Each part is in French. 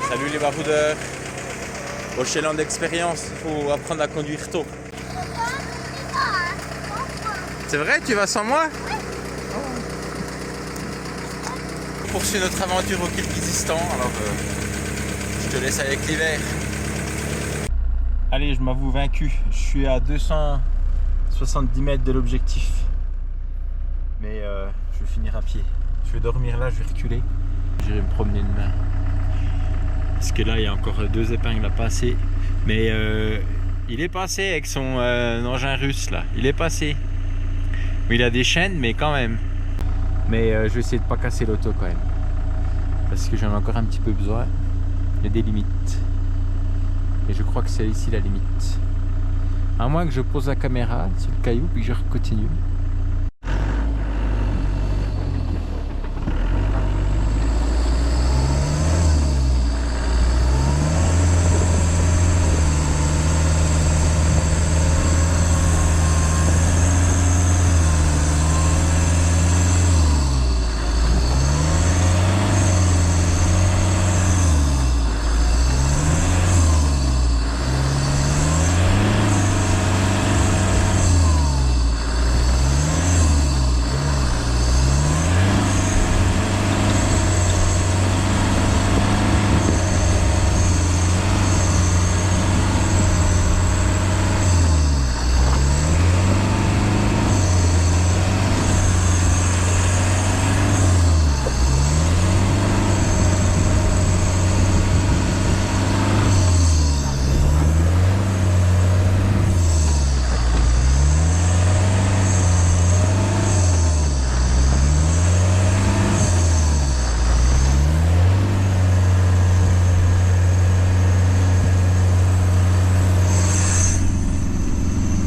Salut les baroudeurs. Au chaland d'expérience, il faut apprendre à conduire tôt. C'est vrai, tu vas sans moi? On poursuit notre aventure au Kirghizistan, alors je te laisse avec l'hiver. Allez, je m'avoue vaincu. Je suis à 270 mètres de l'objectif. Mais je vais finir à pied. Je vais dormir là, je vais reculer. J'irai me promener demain. Parce que là, il y a encore 2 épingles à passer. Mais il est passé avec son engin russe là. Il est passé. Il a des chaînes, mais quand même. Mais je vais essayer de ne pas casser l'auto quand même. Parce que j'en ai encore un petit peu besoin. Il y a des limites. Et je crois que c'est ici la limite. À moins que je pose la caméra sur le caillou puis que je continue.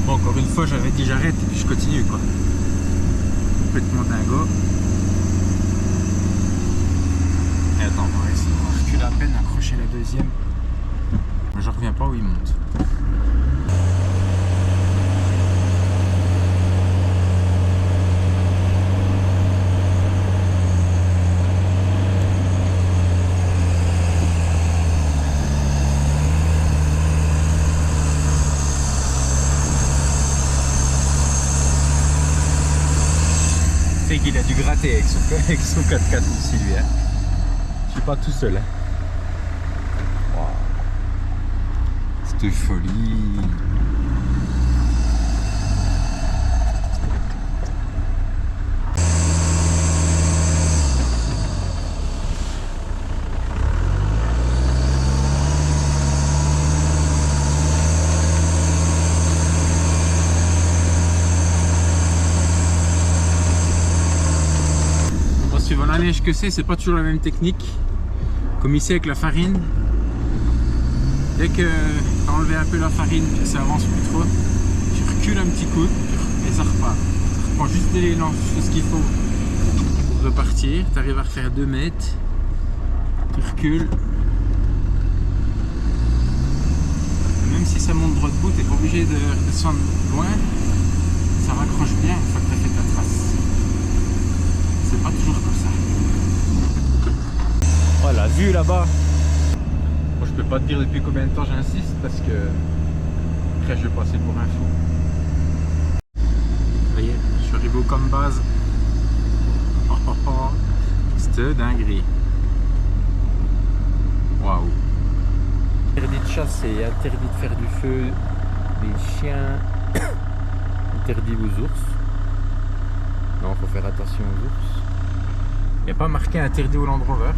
Encore une fois, j'avais dit j'arrête et puis je continue quoi. Complètement dingo. Et attends, on va essayer de reculer à peine, accrocher la deuxième. Mais je reviens pas où il monte. Qu'il a dû gratter avec son 4x4 aussi lui hein. Je suis pas tout seul hein. Wow. C'était folie. Suivant la neige que c'est pas toujours la même technique. Comme ici avec la farine. Dès que tu as enlevé un peu la farine, que ça avance plus trop, tu recules un petit coup et ça repart. Ça reprend juste l'élan, juste ce qu'il faut pour repartir. Tu arrives à refaire 2 mètres. Tu recules. Même si ça monte droit debout, tu n'es pas obligé de redescendre loin. Ça raccroche bien une fois que tu as fait ta trace. C'est pas toujours comme ça. Voilà, vue là-bas. Bon, je peux pas te dire depuis combien de temps j'insiste parce que après je vais passer pour un fou. Vous voyez, je suis arrivé au comme base. Oh, oh, oh. C'était dinguerie. Waouh. Interdit de chasser, interdit de faire du feu, les chiens, interdit aux ours. Non, faut faire attention aux ours. Il n'y a pas marqué interdit au Land Rover.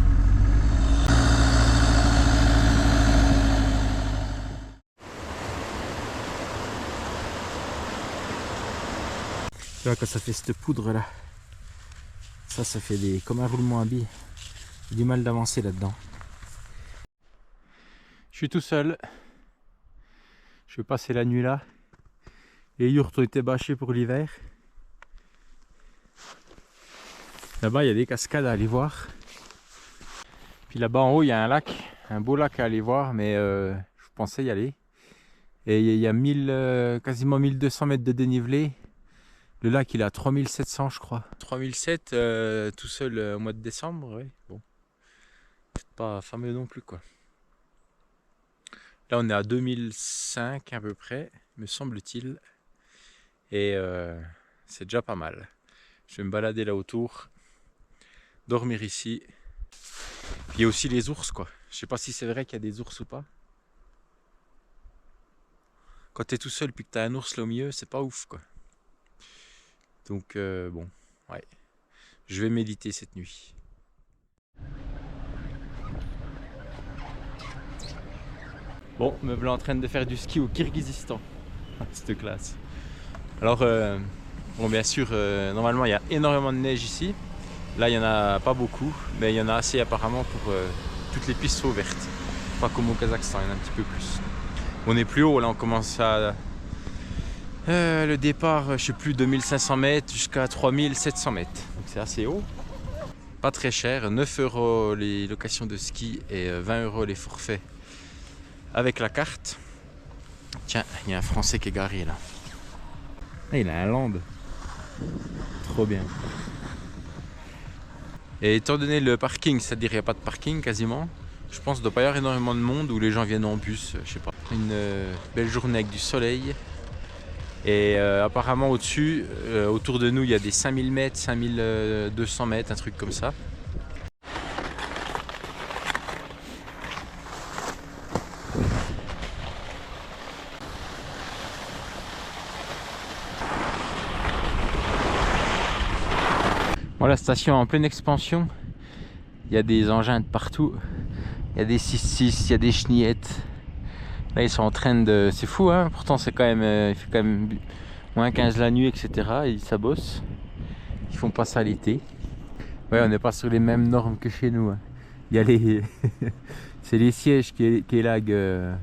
Tu vois, quand ça fait cette poudre là, ça fait des comme un roulement à billes. J'ai du mal d'avancer là-dedans. Je suis tout seul. Je vais passer la nuit là. Les yurts ont été bâchés pour l'hiver. Là-bas, il y a des cascades à aller voir. Puis là-bas en haut, il y a un lac, un beau lac à aller voir, mais je pensais y aller. Et il y a quasiment 1200 mètres de dénivelé. Le lac, il est à 3700, je crois. 3007 tout seul au mois de décembre, ouais. Bon. C'est pas fameux non plus, quoi. Là, on est à 2005 à peu près, me semble-t-il. Et c'est déjà pas mal. Je vais me balader là autour, dormir ici. Il y a aussi les ours, quoi. Je sais pas si c'est vrai qu'il y a des ours ou pas. Quand t'es tout seul puis que t'as un ours là au milieu, c'est pas ouf, quoi. Donc bon, ouais. Je vais méditer cette nuit. Bon, me voilà en train de faire du ski au Kirghizistan. Cette classe. Alors, bon, bien sûr, normalement il y a énormément de neige ici. Là, il n'y en a pas beaucoup, mais il y en a assez apparemment pour toutes les pistes sont ouvertes. Pas comme au Kazakhstan, il y en a un petit peu plus. On est plus haut, là on commence à... le départ, je sais plus, 2500 mètres jusqu'à 3700 mètres. Donc c'est assez haut. Pas très cher, 9 € les locations de ski et 20 € les forfaits avec la carte. Tiens, il y a un Français qui est garé là. Ah, il a un land. Trop bien. Et étant donné le parking, c'est-à-dire il n'y a pas de parking quasiment, je pense qu'il ne doit pas y avoir énormément de monde où les gens viennent en bus, je sais pas. Une belle journée avec du soleil. Et apparemment au-dessus, autour de nous, il y a des 5000 mètres, 5200 mètres, un truc comme ça. Bon, la station est en pleine expansion. Il y a des engins de partout. Il y a des 6.6, il y a des chenillettes. Là ils sont en train de... C'est fou hein, pourtant c'est quand même... il fait quand même moins 15 la nuit, etc. Et ça bosse. Ils font pas ça l'été. Ouais, on n'est pas sur les mêmes normes que chez nous. Hein. Il y a les... c'est les sièges qui élaguent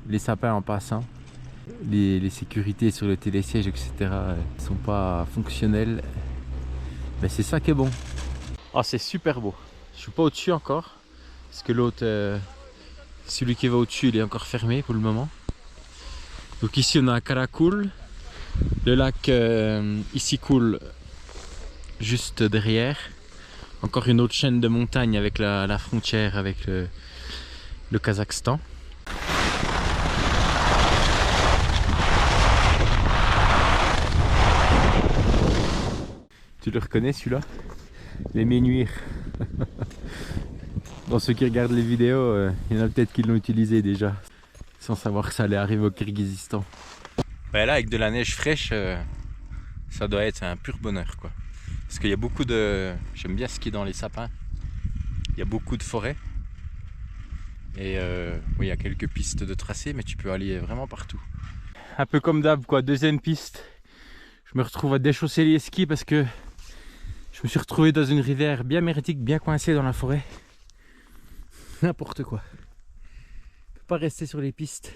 les sapins en passant. Les sécurités sur le télésiège, etc. ne sont pas fonctionnelles. Mais c'est ça qui est bon. Ah, c'est super beau. Je suis pas au-dessus encore. Parce que l'autre... celui qui va au-dessus, il est encore fermé pour le moment. Donc ici, on a Karakoul. Le lac Issyk-Kul juste derrière. Encore une autre chaîne de montagnes avec la frontière avec le Kazakhstan. Tu le reconnais celui-là? Les Menhirs. Dans ceux qui regardent les vidéos, il y en a peut-être qui l'ont utilisé déjà, sans savoir que ça allait arriver au Kirghizistan. Ben là, avec de la neige fraîche, ça doit être un pur bonheur, quoi. Parce qu'il y a beaucoup de... J'aime bien skier dans les sapins. Il y a beaucoup de forêts. Et oui, il y a quelques pistes de tracé, mais tu peux aller vraiment partout. Un peu comme d'hab, quoi. Deuxième piste. Je me retrouve à déchausser les skis parce que je me suis retrouvé dans une rivière bien merdique, bien coincée dans la forêt. N'importe quoi. On peut pas rester sur les pistes.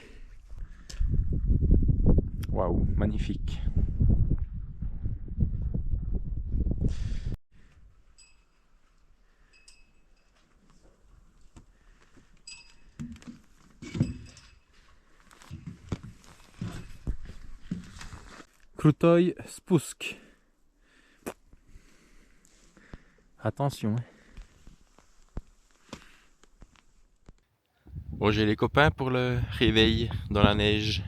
Waouh, magnifique. Krutoy Spusk. Attention. Bon, j'ai les copains pour le réveil dans la neige.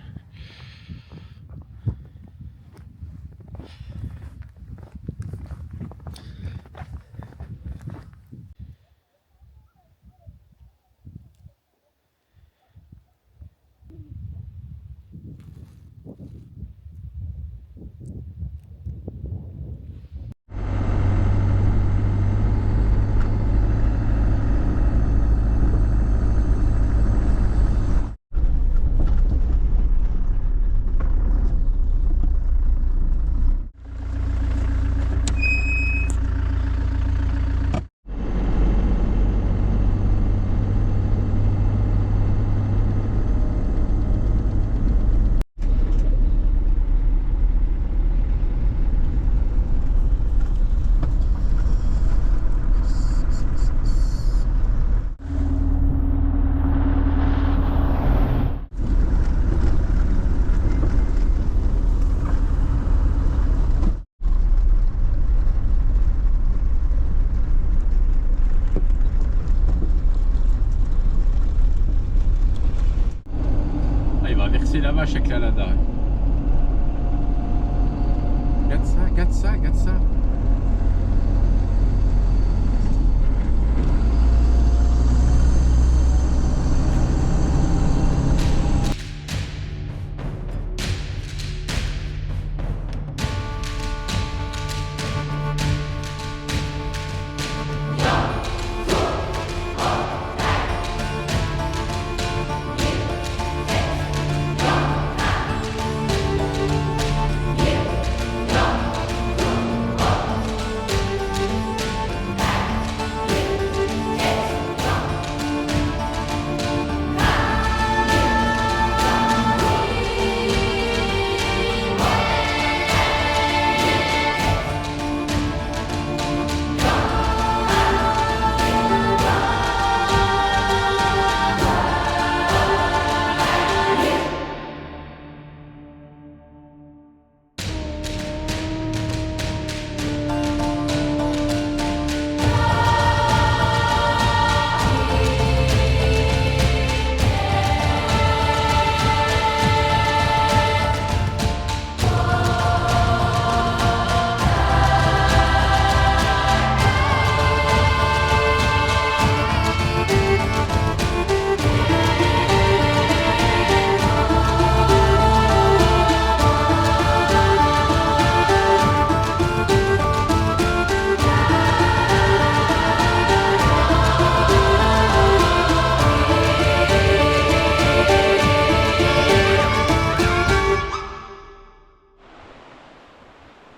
vache avec la Lada. Regarde ça, regarde ça, regarde ça.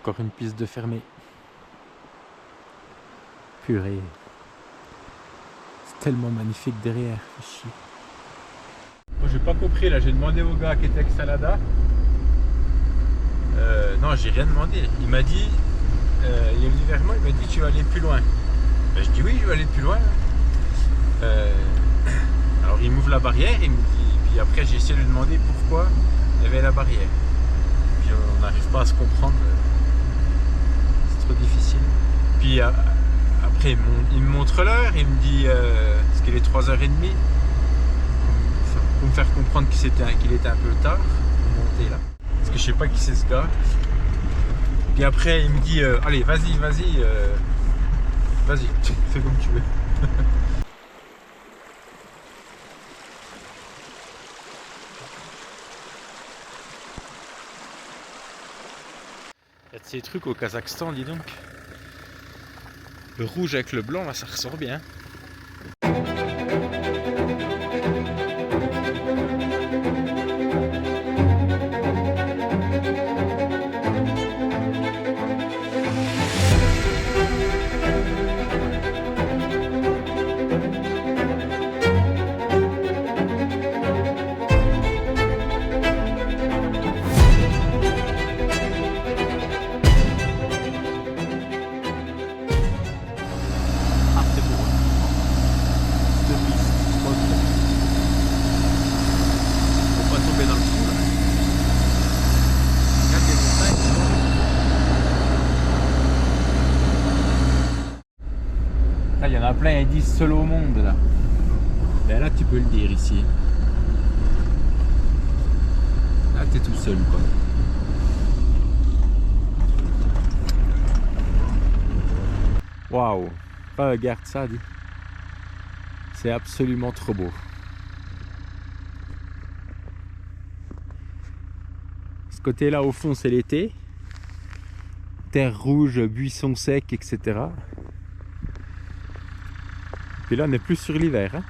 Encore une piste de fermée. Purée. C'est tellement magnifique derrière. Chier. Moi j'ai pas compris là, j'ai demandé au gars qui était avec Salada. Non, j'ai rien demandé. Il m'a dit, il est venu vers moi, il m'a dit tu vas aller plus loin. Ben, je dis oui, je vais aller plus loin. Alors il m'ouvre la barrière, il me dit, puis après j'ai essayé de lui demander pourquoi il y avait la barrière. Puis on n'arrive pas à se comprendre. C'est trop difficile. Puis après il me montre l'heure, il me dit parce qu'il est 3h30 pour me faire comprendre qu'il était un peu tard pour monter là. Parce que je sais pas qui c'est ce gars. Puis après il me dit allez vas-y, fais comme tu veux. Il y a de ces trucs au Kazakhstan, dis donc. Le rouge avec le blanc, là, ça ressort bien. Il y en a plein, ils disent seul au monde là. Et là tu peux le dire ici. Là t'es tout seul quoi. Waouh, regarde ça, dis. C'est absolument trop beau. Ce côté là au fond c'est l'été. Terre rouge, buissons secs, etc. Puis là on est plus sur l'hiver. Hein.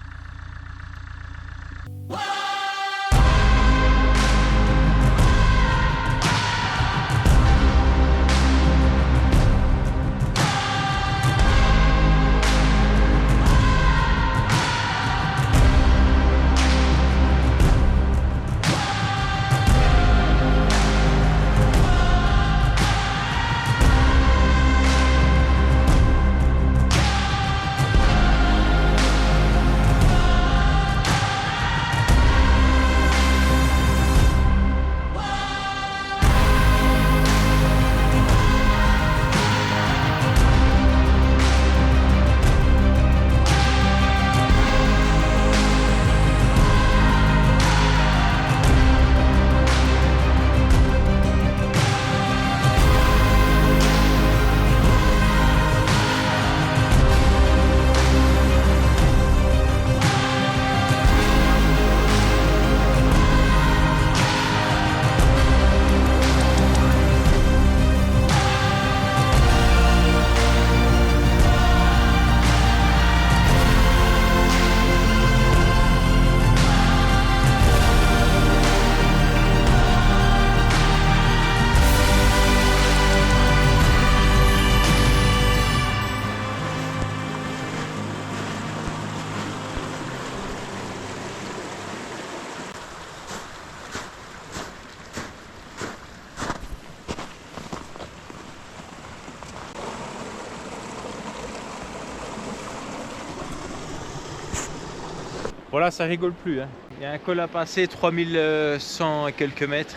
Bon là ça rigole plus, hein. Il y a un col à passer, 3100 et quelques mètres.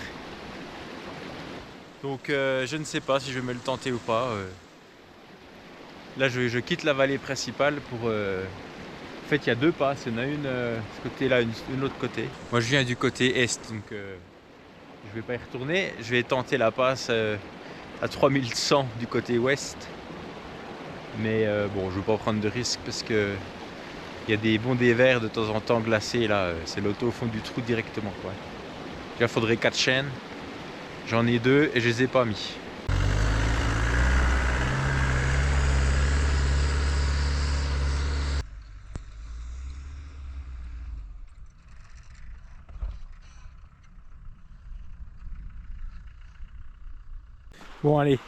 Donc je ne sais pas si je vais me le tenter ou pas. Là je quitte la vallée principale pour... En fait il y a deux passes, il y en a une ce côté-là, une autre côté. Moi je viens du côté est, donc je vais pas y retourner. Je vais tenter la passe à 3100 du côté ouest. Mais bon, je ne veux pas prendre de risques parce que il y a des bondés verts de temps en temps glacés là. C'est l'auto au fond du trou directement, quoi. Il faudrait 4 chaînes. J'en ai 2 et je les ai pas mis. Bon allez,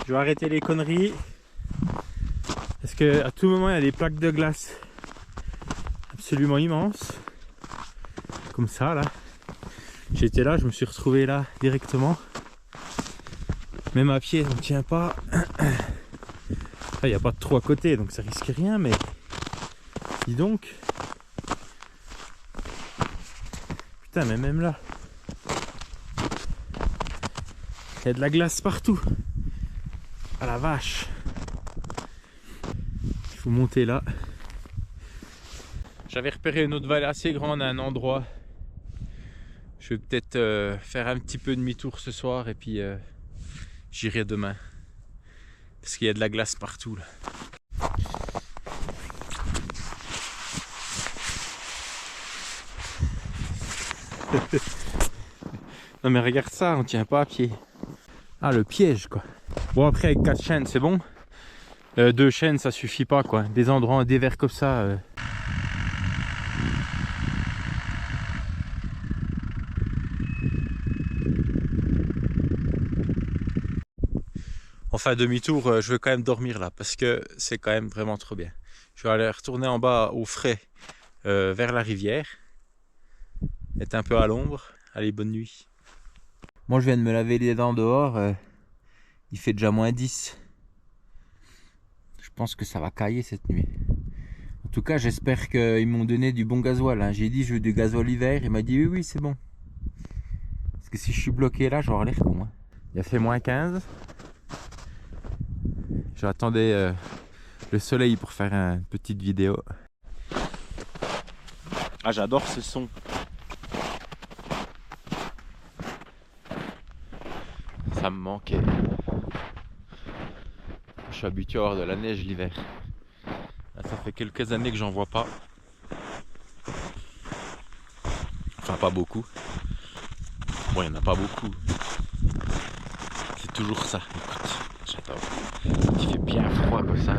je vais arrêter les conneries. Parce que à tout moment il y a des plaques de glace absolument immenses. Comme ça là. J'étais là, je me suis retrouvé là directement. Même à pied, ça ne tient pas. Il n'y a pas de trou à côté, donc ça risque rien, mais dis donc. Putain, mais même là, il y a de la glace partout. Ah la vache. Il faut monter là. J'avais repéré une autre vallée assez grande à un endroit. Je vais peut-être faire un petit peu demi-tour ce soir et puis j'irai demain. Parce qu'il y a de la glace partout là. Non mais regarde ça, on tient pas à pied. Ah le piège quoi. Bon après avec 4 chaînes c'est bon. 2 chaînes ça suffit pas quoi. Des endroits dévers comme ça. Enfin demi-tour, je veux quand même dormir là parce que c'est quand même vraiment trop bien. Je vais aller retourner en bas au frais vers la rivière. Être un peu à l'ombre. Allez, bonne nuit. Moi je viens de me laver les dents dehors. Il fait déjà -10. Je pense que ça va cailler cette nuit. En tout cas j'espère qu'ils m'ont donné du bon gasoil. Hein. J'ai dit je veux du gasoil hiver. Il m'a dit oui c'est bon. Parce que si je suis bloqué là je vais avoir l'air con. Hein. Il a fait -15. J'attendais le soleil pour faire une petite vidéo. Ah j'adore ce son. Ça me manquait. Je suis habitué à avoir de la neige l'hiver. Ça fait quelques années que j'en vois pas. Enfin pas beaucoup. Bon il n'y en a pas beaucoup. C'est toujours ça. Écoute, j'adore. Il fait bien froid comme ça.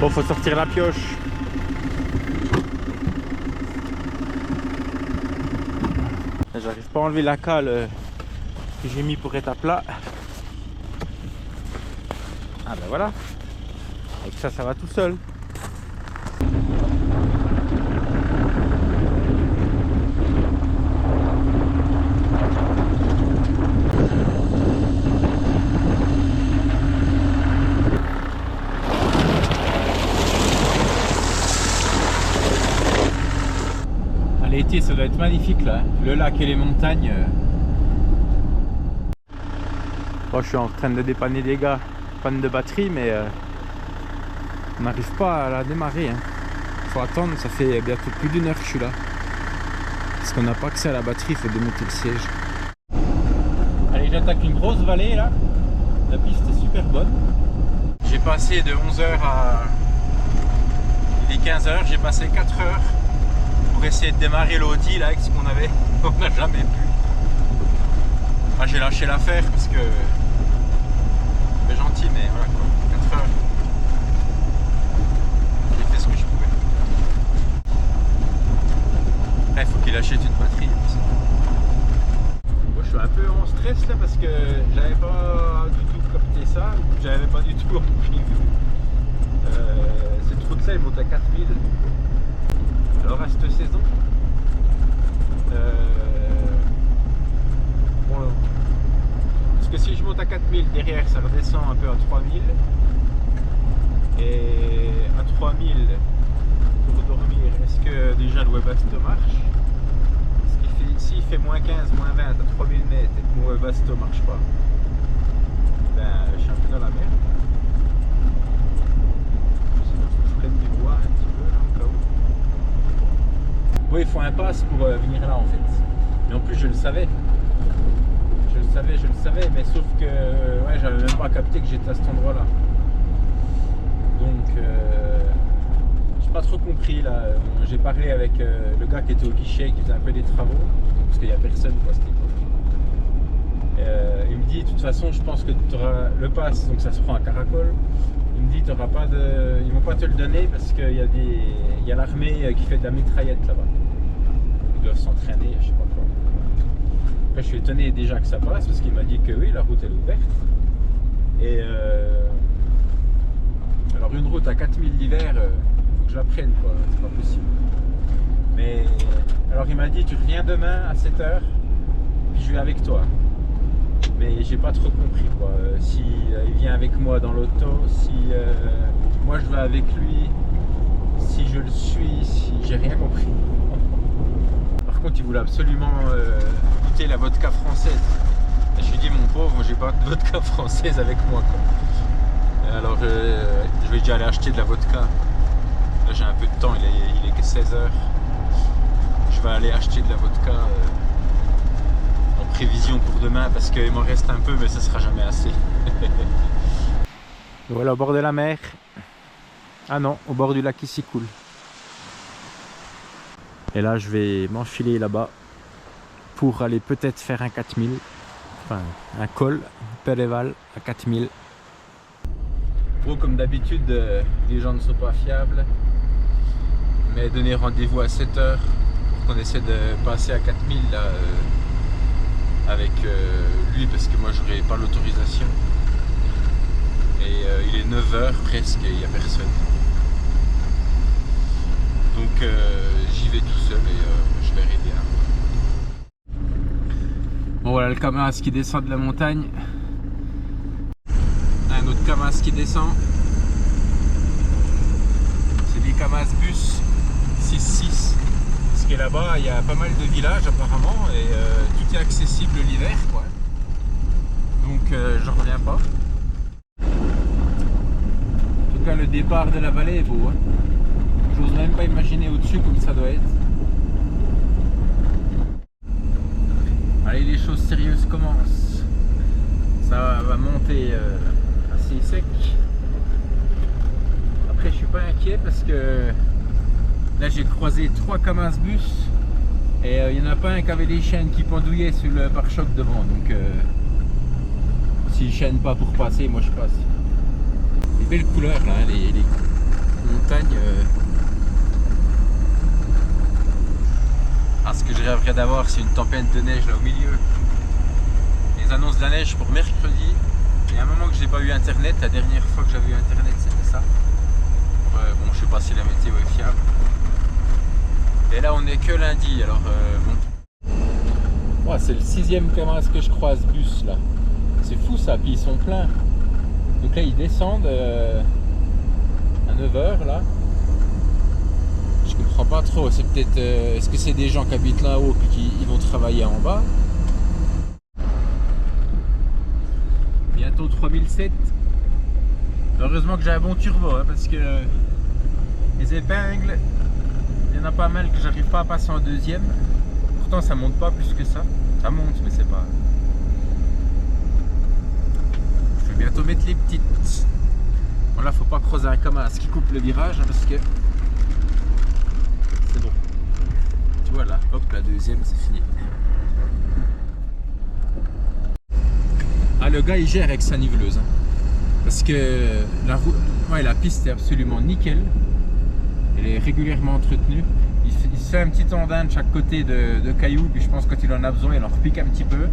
Bon, faut sortir la pioche. J'arrive pas à enlever la cale que j'ai mis pour être à plat. Ah ben voilà. Avec ça, ça va tout seul. L'été ça doit être magnifique là, le lac et les montagnes. Bon, je suis en train de dépanner des gars, panne de batterie, mais on n'arrive pas à la démarrer. Hein. Faut attendre, ça fait bientôt plus d'1 heure que je suis là. Parce qu'on n'a pas accès à la batterie, il faut démonter le siège. Allez, j'attaque une grosse vallée là. La piste est super bonne. J'ai passé de 11 h à... Il est 15 h, j'ai passé 4 heures pour essayer de démarrer l'Audi là avec ce qu'on avait. On n'a jamais pu. Ah, j'ai lâché l'affaire parce que... C'est gentil, mais voilà quoi. 4 heures. J'ai fait ce que je pouvais. Après, il faut qu'il achète une batterie. Moi, je suis un peu en stress là parce que j'avais pas du tout capté ça. J'avais pas du tout compris. Cette route-là, elle monte à 4000. Alors à cette saison, bon, parce que si je monte à 4000, derrière ça redescend un peu à 3000. Et à 3000, pour dormir, est-ce que déjà le Webasto marche? S'il fait moins 15, moins 20 à 3000 mètres et que mon Webasto marche pas, ben je suis un peu dans la merde. Sinon, il faut que je prenne du bois un petit peu là, au cas où. Oui, il faut un pass pour venir là en fait. Mais en plus, je le savais. Je le savais, mais sauf que ouais, j'avais même pas capté que j'étais à cet endroit-là. Donc, j'ai pas trop compris là. J'ai parlé avec le gars qui était au guichet, qui faisait un peu des travaux, parce qu'il n'y a personne quoi, à cette époque. Il me dit, de toute façon, je pense que tu auras le pass, donc ça se prend à Caracol. Il me dit, t'auras pas de... ils vont pas te le donner parce qu'il y a il y a l'armée qui fait de la mitraillette là-bas. Ils doivent s'entraîner, je sais pas quoi. Après, je suis étonné déjà que ça passe parce qu'il m'a dit que oui, la route elle est ouverte. Et alors une route à 4000 l'hiver, faut que je la prenne quoi, c'est pas possible. Mais alors il m'a dit, tu reviens demain à 7 h, puis je vais avec toi. Mais j'ai pas trop compris quoi. Si il vient avec moi dans l'auto, si moi je vais avec lui, si je le suis, si j'ai rien compris. Par contre, il voulait absolument goûter la vodka française. Et je lui ai dit, mon pauvre, moi j'ai pas de vodka française avec moi quoi. Alors je vais déjà aller acheter de la vodka. Là j'ai un peu de temps, il est que 16 h. Je vais aller acheter de la vodka. En prévision pour demain parce qu'il m'en reste un peu mais ça sera jamais assez. Voilà au bord de la mer. Ah non, au bord du lac qui s'y coule. Et là je vais m'enfiler là-bas pour aller peut-être faire un 4000, enfin un col, Pereval à 4000. Bon, comme d'habitude les gens ne sont pas fiables, mais donner rendez-vous à 7 h pour qu'on essaie de passer à 4000 là. Avec lui parce que moi j'aurais pas l'autorisation et il est 9 h presque et il n'y a personne, donc j'y vais tout seul et je verrai bien. Bon voilà le Kamaz qui descend de la montagne, un autre Kamaz qui descend, c'est des Kamaz bus 6-6. Et là-bas il y a pas mal de villages apparemment et tout est accessible l'hiver quoi. Donc j'en reviens pas. En tout cas le départ de la vallée est beau hein. J'ose même pas imaginer au-dessus comme ça doit être. Allez, les choses sérieuses commencent. Ça va monter assez sec. Après je suis pas inquiet parce que là j'ai croisé 3 Kamaz bus et il n'y en a pas un qui avait les chaînes qui pendouillaient sur le pare-choc devant, donc s'ils ne chaînent pas pour passer, moi je passe. Les belles couleurs là, hein, les montagnes. Ah, ce que je rêverais d'avoir, c'est une tempête de neige là au milieu. Les annonces de la neige pour mercredi. Il y a un moment que j'ai pas eu internet, la dernière fois que j'avais eu internet c'était ça. Bon, je sais pas si la météo est fiable. Et là on est que lundi, alors bon. Ouais, c'est le 6e Kamaz que je croise bus là. C'est fou ça, puis ils sont pleins. Donc là ils descendent à 9 h là. Je comprends pas trop, c'est peut-être... est-ce que c'est des gens qui habitent là-haut et qui vont travailler en bas? Bientôt 3007. Heureusement que j'ai un bon turbo hein, parce que les épingles, il y en a pas mal que j'arrive pas à passer en deuxième. Pourtant ça monte pas plus que ça. Ça monte mais c'est pas... Je vais bientôt mettre les petites. Bon, là, faut pas creuser un Kamaz qui coupe le virage hein, parce que c'est bon. Tu vois là, hop, la deuxième, c'est fini. Ah, le gars il gère avec sa niveleuse hein, parce que la piste est absolument nickel. Elle est régulièrement entretenue. Il se fait un petit andin de chaque côté de cailloux, puis je pense que quand il en a besoin, il en repique un petit peu.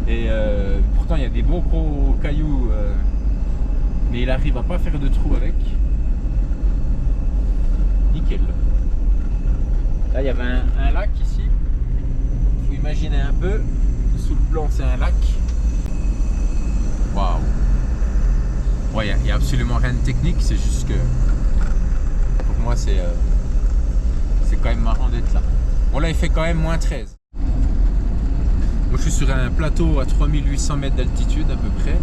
Et pourtant, il y a des beaux gros cailloux, mais il arrive à pas faire de trou avec. Nickel. Là, il y avait un lac ici. Il faut imaginer un peu. Sous le blanc, c'est un lac. Waouh! Ouais, il n'y a absolument rien de technique, c'est juste que pour moi, c'est quand même marrant d'être là. Bon, là, il fait quand même moins 13. Moi, je suis sur un plateau à 3800 mètres d'altitude à peu près.